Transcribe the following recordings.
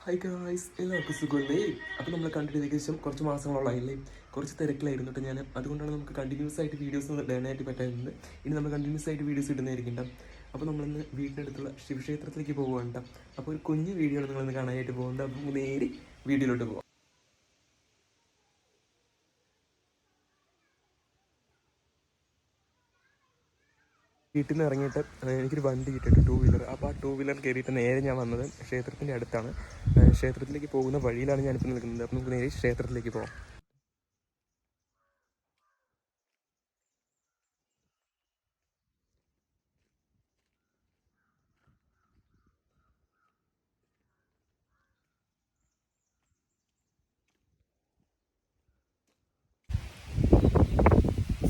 Hi guys, എല്ലാവർക്കും സുഖമല്ലേ? അപ്പോൾ നമ്മൾ കണ്ടിട്ട് ഏകദേശം കുറച്ച് മാസങ്ങളോളായില്ലേ, കുറച്ച് തിരക്കിലായിരുന്നു കേട്ടോ ഞാൻ. അതുകൊണ്ടാണ് നമുക്ക് കണ്ടിന്യൂസ് ആയിട്ട് വീഡിയോസ് ഇടാനായിട്ട് പറ്റായിരുന്നത്. ഇനി നമ്മൾ കണ്ടിന്യൂസ് ആയിട്ട് വീഡിയോസ് ഇടുന്നതായിരിക്കും കേട്ടോ. അപ്പോൾ നമ്മളിന്ന് വീടിനടുത്തുള്ള ശിവക്ഷേത്രത്തിലേക്ക് പോകുകയാണ് കേട്ടോ. അപ്പോൾ ഒരു കുഞ്ഞു വീഡിയോ ആണ് നിങ്ങളിന്ന് കാണാനായിട്ട് പോകുന്നത്. അപ്പോൾ നേരെ വീഡിയോയിലോട്ട് പോകാം. വീട്ടിൽ നിന്ന് ഇറങ്ങിയിട്ട് എനിക്കൊരു വണ്ടി കിട്ടിയിട്ട് 2 വീലർ. അപ്പോൾ ആ 2 വീലർ കയറിയിട്ട് നേരെ ഞാൻ വന്നത് ക്ഷേത്രത്തിൻ്റെ അടുത്താണ്. ക്ഷേത്രത്തിലേക്ക് പോകുന്ന വഴിയിലാണ് ഞാനിപ്പോൾ നിൽക്കുന്നത്. അപ്പോൾ നമുക്ക് നേരെ ക്ഷേത്രത്തിലേക്ക് പോകാം.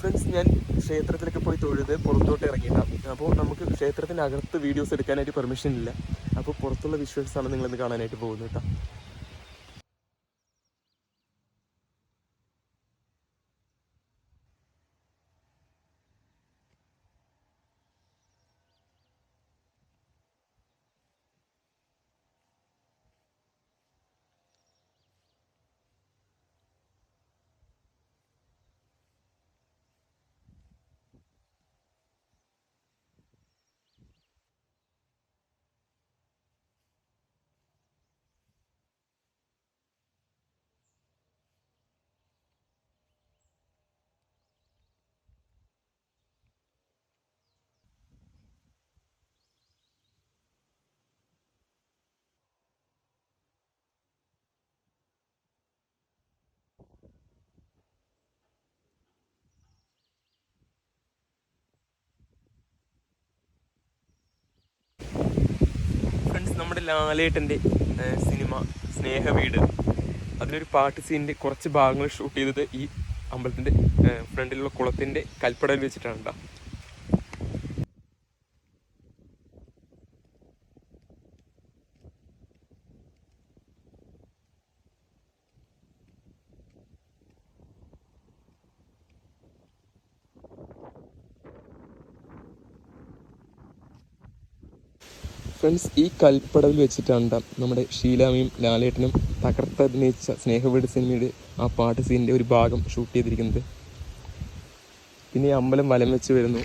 ഫ്രണ്ട്സ്, ഞാൻ ക്ഷേത്രത്തിലേക്ക് പോയി തൊഴുത് പുറത്തോട്ട് ഇറങ്ങിയിട്ടാണ്. അപ്പോൾ നമുക്ക് ക്ഷേത്രത്തിനകത്ത് വീഡിയോസ് എടുക്കാനായിട്ട് പെർമിഷൻ ഇല്ല. അപ്പോൾ പുറത്തുള്ള വിഷ്വൽസാണ് നിങ്ങളിന്ന് കാണാനായിട്ട് പോകുന്നത് കേട്ടോ. ഫ്രണ്ട്സ്, നമ്മുടെ ലാലേട്ടൻ്റെ സിനിമ സ്നേഹവീട്, അതിലൊരു പാട്ട് സീനിൻ്റെ കുറച്ച് ഭാഗങ്ങൾ ഷൂട്ട് ചെയ്തത് ഈ അമ്പലത്തിൻ്റെ ഫ്രണ്ടിലുള്ള കുളത്തിൻ്റെ കൽപ്പടയിൽ വെച്ചിട്ടാണ് കേട്ടോ. ഫ്രണ്ട്സ്, ഈ കൽപ്പടവിൽ വെച്ചിട്ടാണ് നമ്മുടെ ഷീലാമയും ലാലേട്ടനും തകർത്തഭിനയിച്ച സ്നേഹവീട് സിനിമയുടെ ആ പാട്ട് സീനിൻ്റെ ഒരു ഭാഗം ഷൂട്ട് ചെയ്തിരിക്കുന്നത്. പിന്നെ ഈ അമ്പലം വലം വെച്ച് വരുന്നു.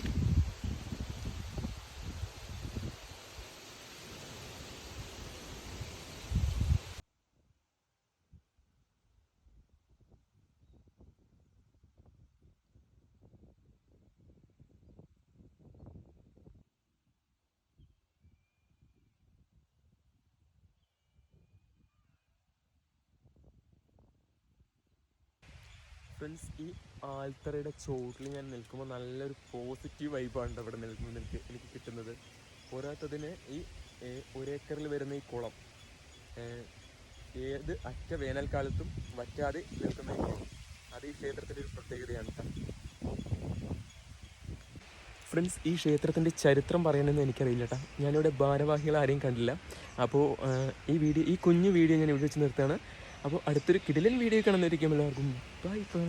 ഫ്രണ്ട്സ്, ഈ ആൽത്തറയുടെ ചോട്ടിൽ ഞാൻ നിൽക്കുമ്പോൾ നല്ലൊരു പോസിറ്റീവ് വൈബാണ് ഇവിടെ നിൽക്കുന്നത് എനിക്ക് കിട്ടുന്നത്. പോരാത്തതിന് ഈ ഒരേക്കറിൽ വരുന്ന ഈ കുളം ഏത് അറ്റ വേനൽക്കാലത്തും വറ്റാതെ നിൽക്കുന്നതെങ്കിൽ അത് ഈ ക്ഷേത്രത്തിൻ്റെ ഒരു പ്രത്യേകതയാണ്. ഫ്രണ്ട്സ്, ഈ ക്ഷേത്രത്തിൻ്റെ ചരിത്രം പറയണമെന്ന് എനിക്കറിയില്ല കേട്ടോ. ഞാനിവിടെ ഭാരവാഹികൾ ആരെയും കണ്ടില്ല. അപ്പോൾ ഈ കുഞ്ഞു വീഡിയോ ഞാൻ ഇവിടെ വെച്ച് നിർത്തുകയാണ്. അപ്പോൾ അടുത്തൊരു കിടിലൻ വീഡിയോ കാണുന്നതായിരിക്കും. എല്ലാവർക്കും ബൈ ബൈ.